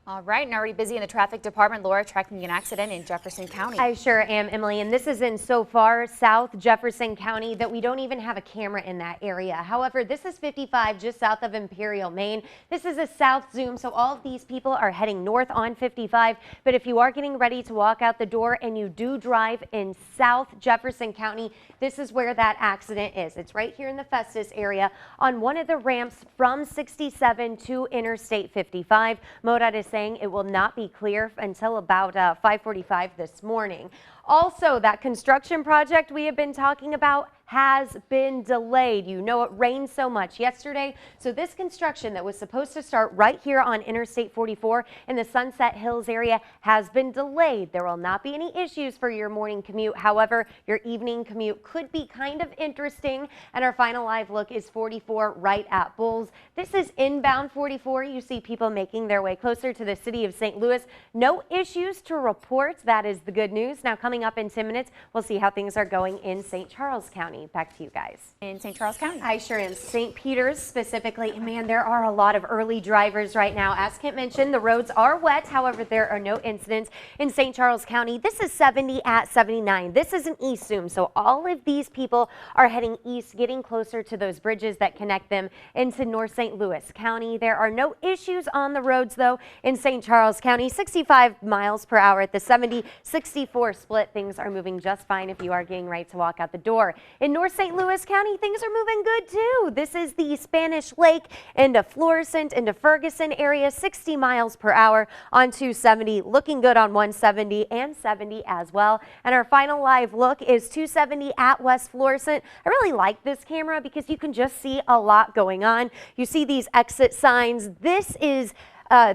All right, and already busy in the traffic department. Laura, tracking an accident in Jefferson County. I sure am, Emily, and this is in so far south Jefferson County that we don't even have a camera in that area. However, this is 55 just south of Imperial, Maine. This is a south zoom, so all of these people are heading north on 55. But if you are getting ready to walk out the door and you do drive in south Jefferson County, this is where that accident is. It's right here in the Festus area on one of the ramps from 67 to Interstate 55. MoDOT is saying it will not be clear until about 5:45 this morning. Also, that construction project we have been talking about has been delayed. You know, it rained so much yesterday. So this construction that was supposed to start right here on Interstate 44 in the Sunset Hills area has been delayed. There will not be any issues for your morning commute. However, your evening commute could be kind of interesting. And our final live look is 44 right at Bulls. This is inbound 44. You see people making their way closer to the city of St. Louis. No issues to report. That is the good news. Now coming up in 10 minutes, we'll see how things are going in St. Charles County. Back to you guys. In St. Charles County. I sure am. St. Peter's specifically. Man, there are a lot of early drivers right now. As Kent mentioned, the roads are wet. However, there are no incidents in St. Charles County. This is 70 at 79. This is an east zoom. So all of these people are heading east, getting closer to those bridges that connect them into North St. Louis County. There are no issues on the roads, though, in St. Charles County. 65 miles per hour at the 70-64 split. Things are moving just fine if you are getting ready to walk out the door. In North St. Louis County, things are moving good too. This is the Spanish Lake into Florissant into Ferguson area, 60 miles per hour on 270, looking good on 170 and 70 as well. And our final live look is 270 at West Florissant. I really like this camera because you can just see a lot going on. You see these exit signs.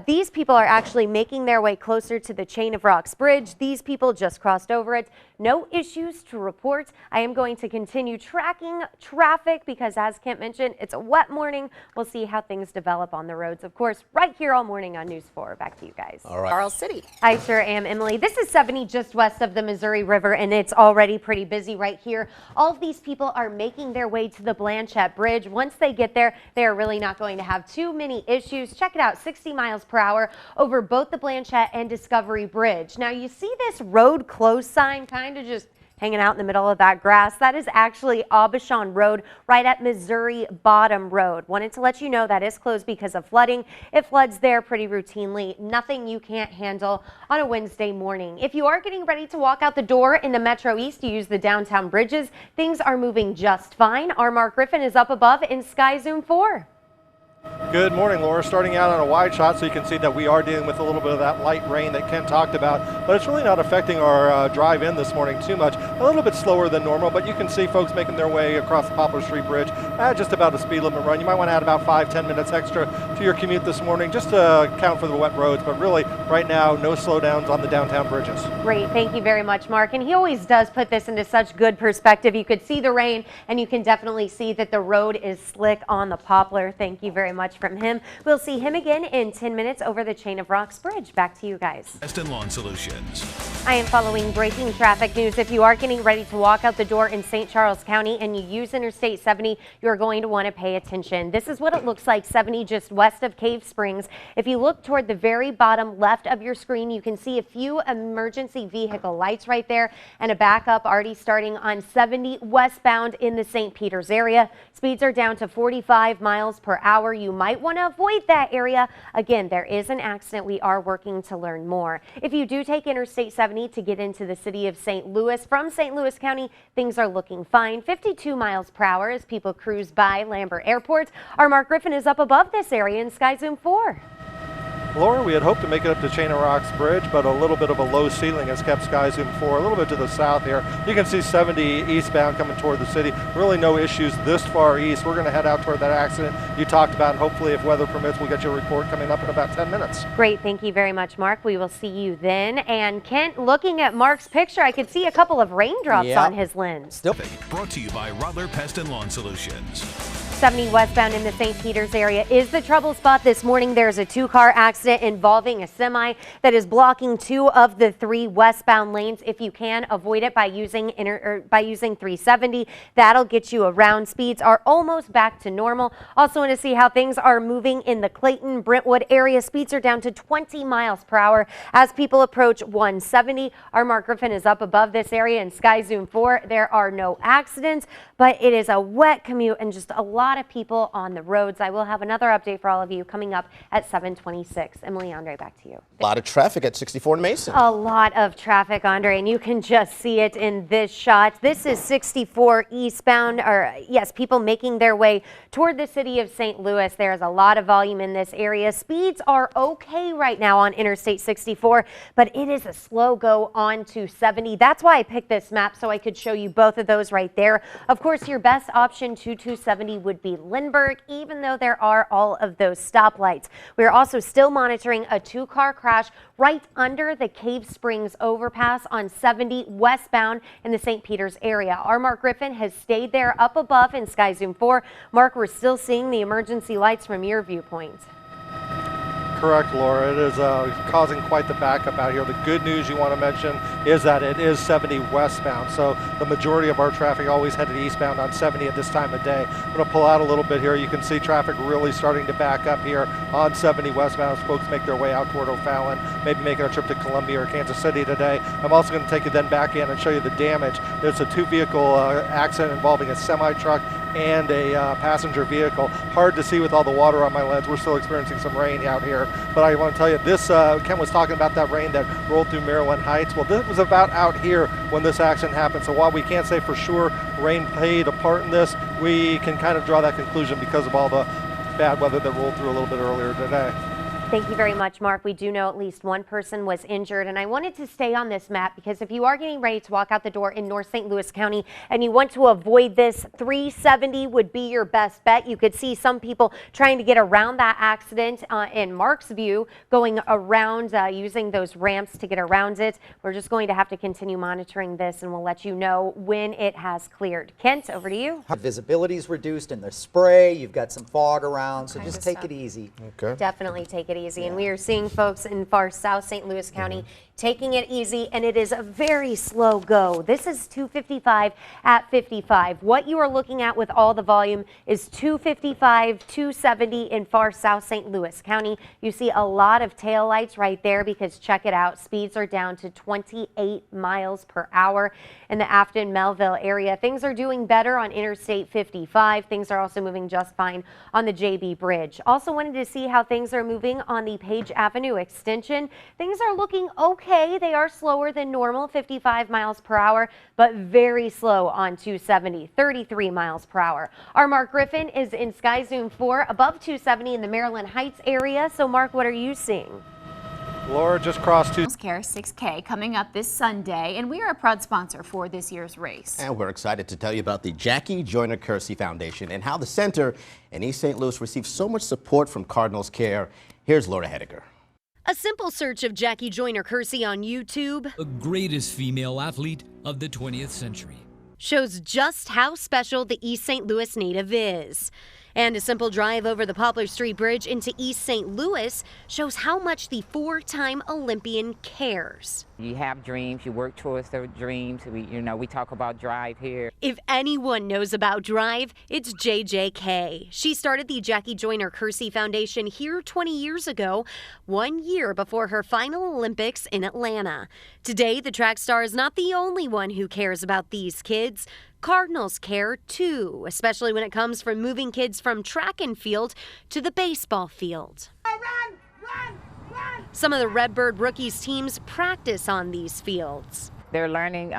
These people are actually making their way closer to the Chain of Rocks Bridge. These people just crossed over it. No issues to report. I am going to continue tracking traffic because, as Kent mentioned, it's a wet morning. We'll see how things develop on the roads, of course, right here all morning on News 4. Back to you guys. All right. Charles City. I sure am, Emily. This is 70 just west of the Missouri River, and it's already pretty busy right here. All of these people are making their way to the Blanchette Bridge. Once they get there, they are really not going to have too many issues. Check it out, 60 miles per hour over both the Blanchette and Discovery Bridge. Now you see this road closed sign kind of just hanging out in the middle of that grass. That is actually Aubuchon Road right at Missouri Bottom Road. Wanted to let you know that is closed because of flooding. It floods there pretty routinely. Nothing you can't handle on a Wednesday morning. If you are getting ready to walk out the door in the Metro East, you use the downtown bridges. Things are moving just fine. Our Mark Griffin is up above in Sky Zoom 4. Good morning, Laura. Starting out on a wide shot, so you can see that we are dealing with a little bit of that light rain that Ken talked about, but it's really not affecting our drive in this morning too much. A little bit slower than normal, but you can see folks making their way across the Poplar Street Bridge at just about a speed limit run. You might want to add about 5-10 minutes extra to your commute this morning just to account for the wet roads, but really right now no slowdowns on the downtown bridges. Great. Thank you very much, Mark. And he always does put this into such good perspective. You could see the rain and you can definitely see that the road is slick on the Poplar. Thank you very much from him. We'll see him again in 10 minutes over the Chain of Rocks Bridge. Back to you guys. Best in Lawn Solutions. I am following breaking traffic news. If you are getting ready to walk out the door in St. Charles County and you use Interstate 70, you're going to want to pay attention. This is what it looks like 70 just west of Cave Springs. If you look toward the very bottom left of your screen, you can see a few emergency vehicle lights right there and a backup already starting on 70 westbound in the St. Peters area. Speeds are down to 45 miles per hour. You might want to avoid that area. Again, there is an accident. We are working to learn more. If you do take Interstate 70 to get into the city of St. Louis from St. Louis County, things are looking fine. 52 miles per hour as people cruise by Lambert Airport. Our Mark Griffin is up above this area in Sky Zoom 4. Laura, we had hoped to make it up to Chain of Rocks Bridge, but a little bit of a low ceiling has kept Sky Zoom 4 a little bit to the south here. You can see 70 eastbound coming toward the city. Really no issues this far east. We're going to head out toward that accident you talked about, and hopefully, if weather permits, we'll get your report coming up in about 10 minutes. Great. Thank you very much, Mark. We will see you then. And Kent, looking at Mark's picture, I could see a couple of raindrops on his lens. Brought to you by Rodler Pest and Lawn Solutions. 270 westbound in the St. Peters area is the trouble spot this morning. There's a two-car accident involving a semi that is blocking 2 of the 3 westbound lanes. If you can, avoid it by using 370. That'll get you around. Speeds are almost back to normal. Also want to see how things are moving in the Clayton, Brentwood area. Speeds are down to 20 miles per hour as people approach 170. Our Mark Griffin is up above this area in Sky Zoom 4. There are no accidents, but it is a wet commute and just a lot of people on the roads. I will have another update for all of you coming up at 7:26. Emily, Andre, back to you. A lot of traffic at 64 and Mason. A lot of traffic, Andre, and you can just see it in this shot. This is 64 eastbound, or yes, people making their way toward the city of St. Louis. There's a lot of volume in this area. Speeds are okay right now on Interstate 64, but it is a slow go on to 70. That's why I picked this map, so I could show you both of those right there. Of course, your best option to 270 would be Lindbergh, even though there are all of those stoplights. We're also still monitoring a 2-car crash right under the Cave Springs overpass on 70 westbound in the St. Peters area. Our Mark Griffin has stayed there up above in Sky Zoom 4. Mark, we're still seeing the emergency lights from your viewpoint. Correct, Laura. It is causing quite the backup out here. The good news you want to mention is that it is 70 westbound, so the majority of our traffic always headed eastbound on 70 at this time of day. I'm going to pull out a little bit here. You can see traffic really starting to back up here on 70 westbound as folks make their way out toward O'Fallon, maybe making a trip to Columbia or Kansas City today. I'm also going to take you then back in and show you the damage. There's a 2-vehicle accident involving a semi-truck and a passenger vehicle. Hard to see with all the water on my lens. We're still experiencing some rain out here. But I want to tell you, this, Ken was talking about that rain that rolled through Maryland Heights. Well, this was about out here when this accident happened. So while we can't say for sure rain played a part in this, we can kind of draw that conclusion because of all the bad weather that rolled through a little bit earlier today. Thank you very much, Mark. We do know at least one person was injured, and I wanted to stay on this map because if you are getting ready to walk out the door in North St. Louis County and you want to avoid this, 370 would be your best bet. You could see some people trying to get around that accident in Mark's view, going around using those ramps to get around it. We're just going to have to continue monitoring this, and we'll let you know when it has cleared. Kent, over to you. Visibility is reduced in the spray. You've got some fog around, so just take it easy. Okay. Definitely take it easy. And we are seeing folks in far south St. Louis County taking it easy, and it is a very slow go. This is 255 at 55. What you are looking at with all the volume is 255, 270 in far south St. Louis County. You see a lot of taillights right there because check it out. Speeds are down to 28 miles per hour in the Afton-Melville area. Things are doing better on Interstate 55. Things are also moving just fine on the JB Bridge. Also wanted to see how things are moving on the Page Avenue extension. Things are looking okay. They are slower than normal, 55 miles per hour, but very slow on 270, 33 miles per hour. Our Mark Griffin is in Sky Zoom 4 above 270 in the Maryland Heights area. So Mark, what are you seeing? Laura just crossed Care 6K coming up this Sunday, and we are a proud sponsor for this year's race. And we're excited to tell you about the Jackie Joyner Kersey Foundation and how the center in East St. Louis receives so much support from Cardinals Care. Here's Laura Hediger. A simple search of Jackie Joyner Kersey on YouTube, the greatest female athlete of the 20th century, shows just how special the East St. Louis native is. And a simple drive over the Poplar Street Bridge into East St. Louis shows how much the 4-time Olympian cares. You have dreams, you work towards those dreams. We talk about drive here. If anyone knows about drive, it's JJK. She started the Jackie Joyner Kersey Foundation here 20 years ago, 1 year before her final Olympics in Atlanta. Today, the track star is not the only one who cares about these kids. Cardinals care too, especially when it comes from moving kids from track and field to the baseball field. Run, run, run. Some of the Redbird rookies teams practice on these fields. They're learning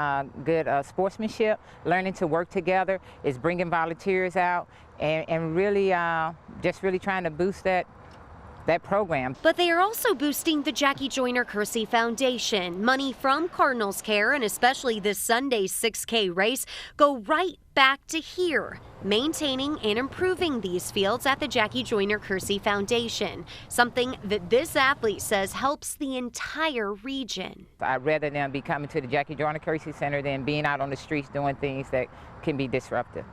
good sportsmanship, learning to work together, is bringing volunteers out, and really just really trying to boost that program. But they are also boosting the Jackie Joyner Kersey Foundation. Money from Cardinals Care, and especially this Sunday's 6K race, go right back to here, maintaining and improving these fields at the Jackie Joyner Kersey Foundation, something that this athlete says helps the entire region. I'd rather them be coming to the Jackie Joyner Kersey Center than being out on the streets doing things that can be disruptive.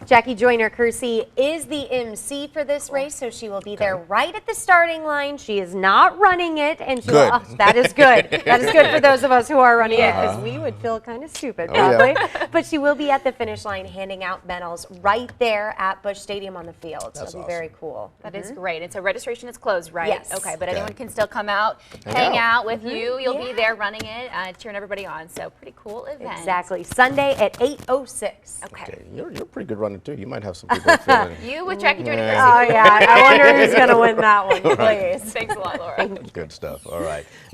Jackie Joyner-Kersee is the MC for this race, so she will be there right at the starting line. She is not running it, and she will, that is good. That is good for those of us who are running it, because we would feel kind of stupid probably. But she will be at the finish line handing out medals right there at Busch Stadium on the field. So it'll be very cool. That is great. And so registration is closed, right? Yes. Okay, but anyone can still come out, hang out with you. You'll be there running it, cheering everybody on. So pretty cool event. Exactly. Sunday at 8:06. Okay. You're a pretty good runner too. You might have some people feeling. You with Jackie Joyner-Kersee. Oh yeah, I wonder who's going to win that one, please. Thanks a lot, Laura. Good stuff. All right.